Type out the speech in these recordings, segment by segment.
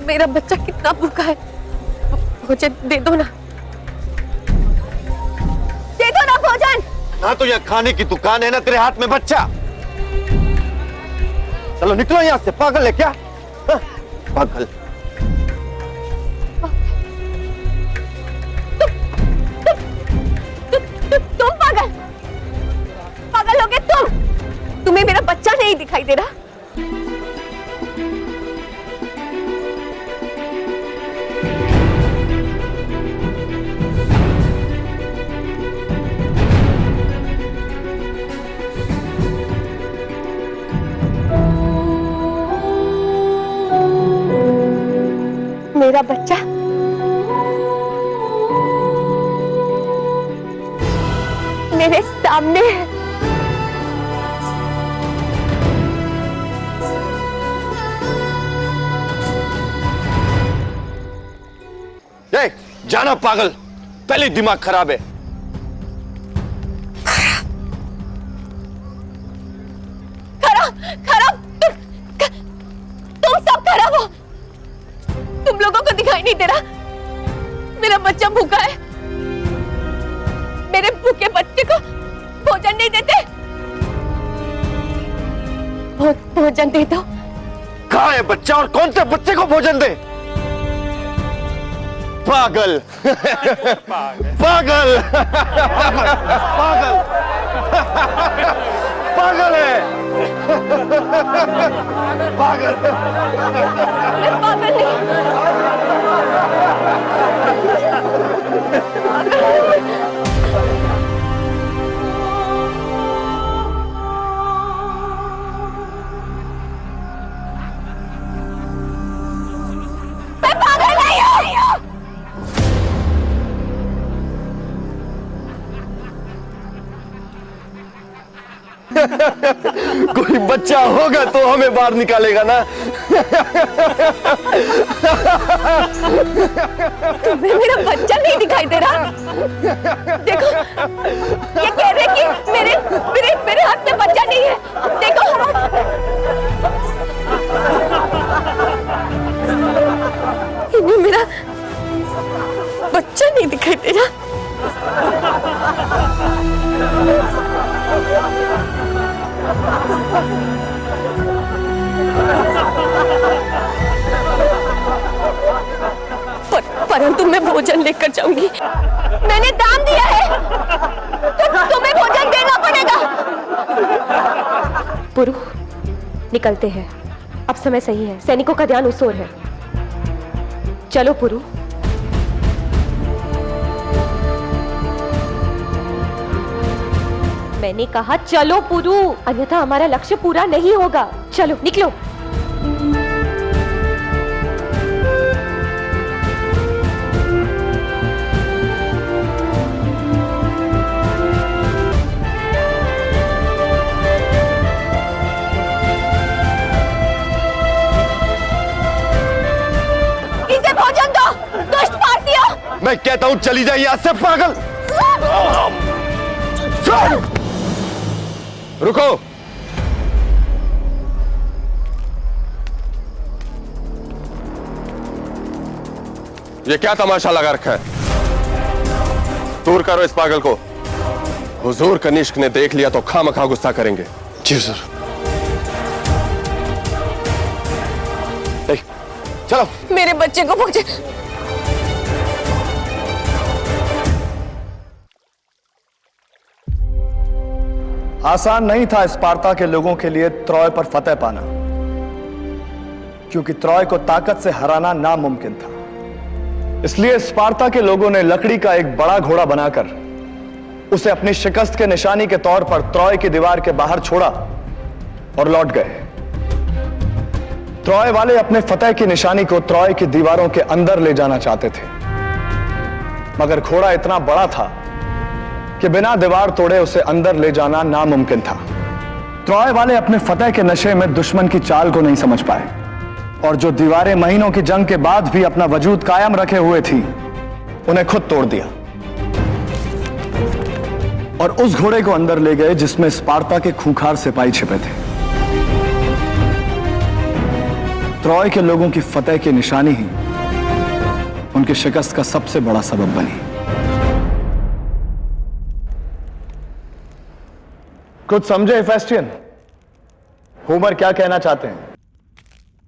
मेरा बच्चा कितना भूखा है, मुझे दे दो ना, दे दो ना भोजन। ना तो यह खाने की दुकान है ना तेरे हाथ में बच्चा। चलो निकलो यहां से, पागल है क्या? हाँ, पागल। तुम पागल, पागल हो गए तुम। तुम्हें मेरा बच्चा नहीं दिखाई दे रहा? मेरा बच्चा मेरे सामने है। जाना पागल, पहले दिमाग खराब है। खराब खराब, तुम सब खराब हो। तुम लोगों को दिखाई नहीं दे रहा मेरा बच्चा भूखा है? मेरे भूखे बच्चे को भोजन नहीं देते? भोजन दे दो। कहाँ है बच्चा और कौन से बच्चे को भोजन दे? पागल पागल पागल पागल है, पागल। मैं पागल नहीं हूं। कोई बच्चा होगा तो हमें बाहर निकालेगा ना। तुम्हें मेरा बच्चा नहीं दिखाई दे रहा? देखो, ये कह रहे कि मेरे मेरे मेरे हाथ में बच्चा नहीं है। देखो, इन्हें मेरा बच्चा नहीं दिखाई दे रहा। परंतु मैं भोजन लेकर जाऊंगी। मैंने दान दिया है तो तुम्हें भोजन देना पड़ेगा। पुरु, निकलते हैं। अब समय सही है, सैनिकों का ध्यान उस ओर है। चलो पुरु। मैंने कहा चलो पुरु, अन्यथा हमारा लक्ष्य पूरा नहीं होगा। चलो निकलो। इसे भोजन दो, दुष्ट पार्सियों। मैं कहता हूं चली जाइए यहाँ से, पागल। रुको। ये क्या तमाशा लगा रखा है? दूर करो इस पागल को। हुजूर कनिष्क ने देख लिया तो खामखा गुस्सा करेंगे। जी हुजूर। चलो। मेरे बच्चे को भोजन। आसान नहीं था स्पार्ता के लोगों के लिए ट्रॉय पर फतेह पाना, क्योंकि ट्रॉय को ताकत से हराना नामुमकिन था। इसलिए स्पार्ता के लोगों ने लकड़ी का एक बड़ा घोड़ा बनाकर उसे अपनी शिकस्त के निशानी के तौर पर ट्रॉय की दीवार के बाहर छोड़ा और लौट गए। ट्रॉय वाले अपने फतेह की निशानी को ट्रॉय की दीवारों के अंदर ले जाना चाहते थे, मगर घोड़ा इतना बड़ा था कि बिना दीवार तोड़े उसे अंदर ले जाना नामुमकिन था। ट्रॉय वाले अपने फतेह के नशे में दुश्मन की चाल को नहीं समझ पाए, और जो दीवारें महीनों की जंग के बाद भी अपना वजूद कायम रखे हुए थी, उन्हें खुद तोड़ दिया और उस घोड़े को अंदर ले गए जिसमें स्पार्ता के खूंखार सिपाही छिपे थे। ट्रॉय के लोगों की फतेह की निशानी ही उनकी शिकस्त का सबसे बड़ा सबब बनी। कुछ समझे हेफेस्टियन? होमर क्या कहना चाहते हैं?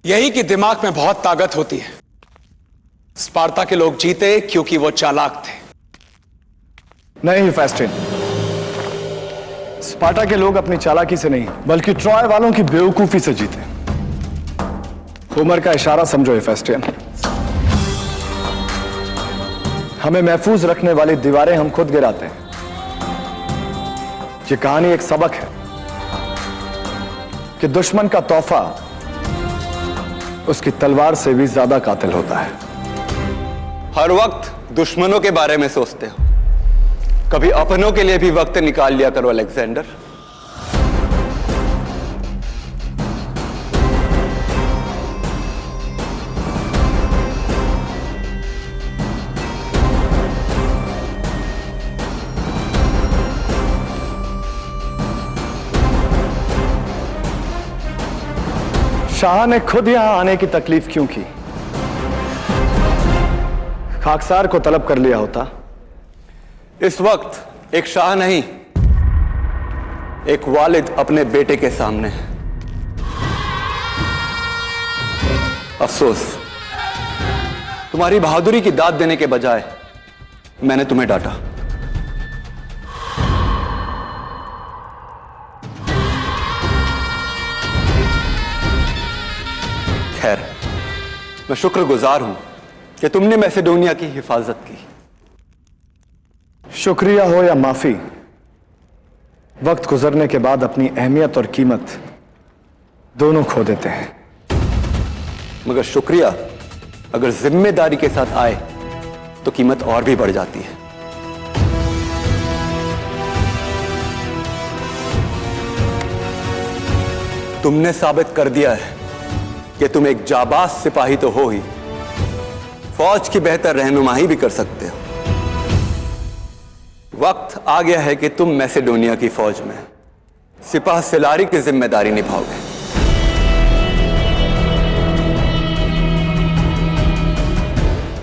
यही कि दिमाग में बहुत ताकत होती है। स्पार्टा के लोग जीते क्योंकि वो चालाक थे। नहीं हेफेस्टियन, स्पार्टा के लोग अपनी चालाकी से नहीं बल्कि ट्रॉय वालों की बेवकूफी से जीते। होमर का इशारा समझो हेफेस्टियन। हमें महफूज रखने वाली दीवारें हम खुद गिराते हैं। ये कहानी एक सबक है कि दुश्मन का तोहफा उसकी तलवार से भी ज्यादा कातिल होता है। हर वक्त दुश्मनों के बारे में सोचते हो, कभी अपनों के लिए भी वक्त निकाल लिया करो अलेक्जेंडर। शाह ने खुद यहां आने की तकलीफ क्यों की? खाकसार को तलब कर लिया होता। इस वक्त एक शाह नहीं, एक वालिद अपने बेटे के सामने है। अफसोस, तुम्हारी बहादुरी की दाद देने के बजाय मैंने तुम्हें डांटा। खैर, मैं शुक्रगुजार हूं कि तुमने मैसेडोनिया की हिफाजत की। शुक्रिया हो या माफी, वक्त गुजरने के बाद अपनी अहमियत और कीमत दोनों खो देते हैं। मगर शुक्रिया अगर जिम्मेदारी के साथ आए तो कीमत और भी बढ़ जाती है। तुमने साबित कर दिया है कि तुम एक जाबाज सिपाही तो हो ही, फौज की बेहतर रहनुमाई भी कर सकते हो। वक्त आ गया है कि तुम मैसेडोनिया की फौज में सिपाह सलारी की जिम्मेदारी निभाओगे।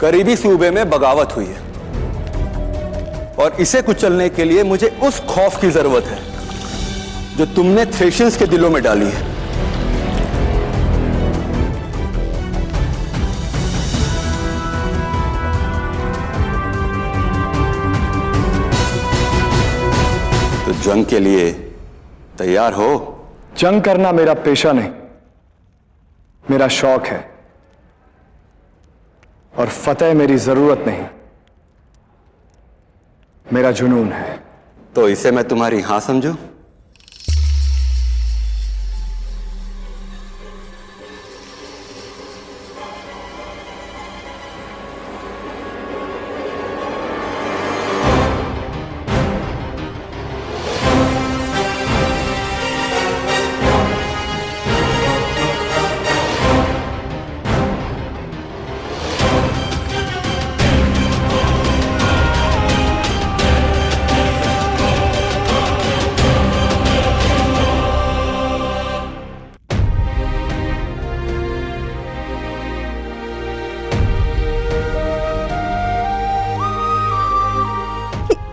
करीबी सूबे में बगावत हुई है और इसे कुचलने के लिए मुझे उस खौफ की जरूरत है जो तुमने थ्रेशियंस के दिलों में डाली है। तो जंग के लिए तैयार हो? जंग करना मेरा पेशा नहीं, मेरा शौक है, और फतेह मेरी जरूरत नहीं, मेरा जुनून है। तो इसे मैं तुम्हारी हां समझूं?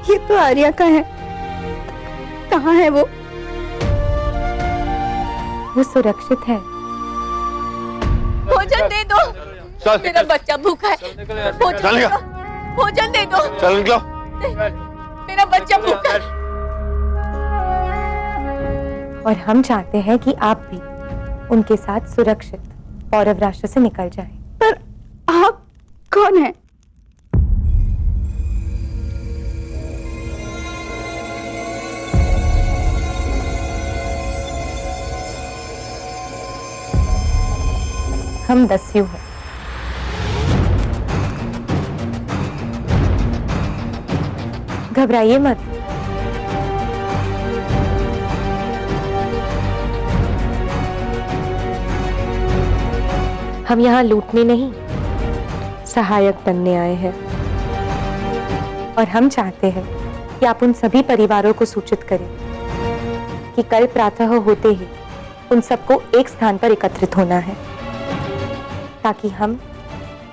ये तो आर्या का है। कहाँ है वो? वो सुरक्षित है। भोजन दे दो। चल। मेरा बच्चा भूखा है। भोजन चल दे निकल। दो। भोजन दे दो। चल निकलो। मेरा बच्चा भूखा है। और हम चाहते हैं कि आप भी उनके साथ सुरक्षित पौरव राष्ट्र से निकल जाएं। पर आप कौन है? हम दस्यु हैं। घबराइए मत। हम यहाँ लूटने नहीं, सहायक बनने आए हैं। और हम चाहते हैं कि आप उन सभी परिवारों को सूचित करें कि कल प्रातः होते ही उन सबको एक स्थान पर एकत्रित होना है। ताकि हम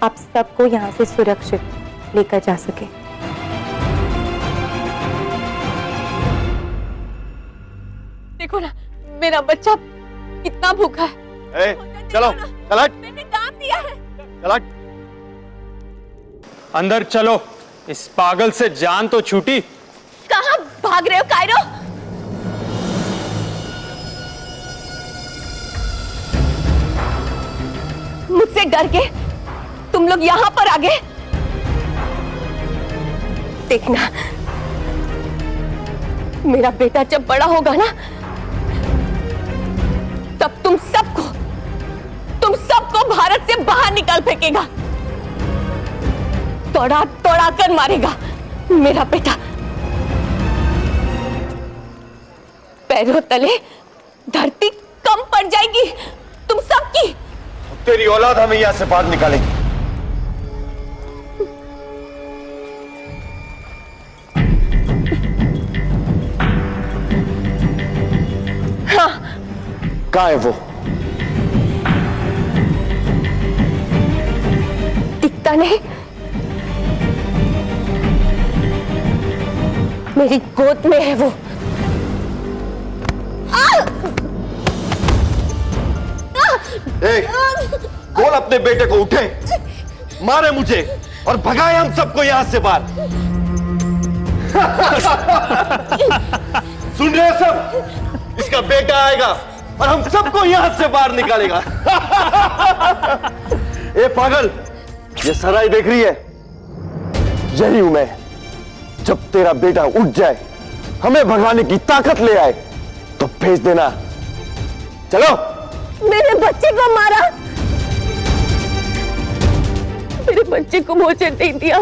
आप सबको यहाँ से सुरक्षित लेकर जा सके। देखो ना, मेरा बच्चा कितना भूखा है। चलो चल, मैंने काम दिया है। चल। अंदर चलो, इस पागल से जान तो छूटी। कहाँ भाग रहे हो कायरो? मुझसे डर के तुम लोग यहां पर आ गए। देखना, मेरा बेटा जब बड़ा होगा ना, तब तुम सबको भारत से बाहर निकाल फेंकेगा, तोड़ा तोड़ा कर मारेगा। मेरा बेटा पैरों तले धरती कम पड़ जाएगी तुम सबकी। तेरी औलाद हमें यहां से बाहर निकालेगी। हाँ, कहाँ है वो? दिखता नहीं? मेरी गोद में है वो। बोल अपने बेटे को उठे, मारे मुझे और भगाए हम सबको यहां से बाहर। सुन रहे हो सब? इसका बेटा आएगा और हम सबको यहां से बाहर निकालेगा। ए पागल, ये सराय देख रही है? यही हूं मैं। जब तेरा बेटा उठ जाए, हमें भगाने की ताकत ले आए, तो भेज देना। चलो। मेरे बच्चे को मारा, मेरे बच्चे को मुझे दे दिया।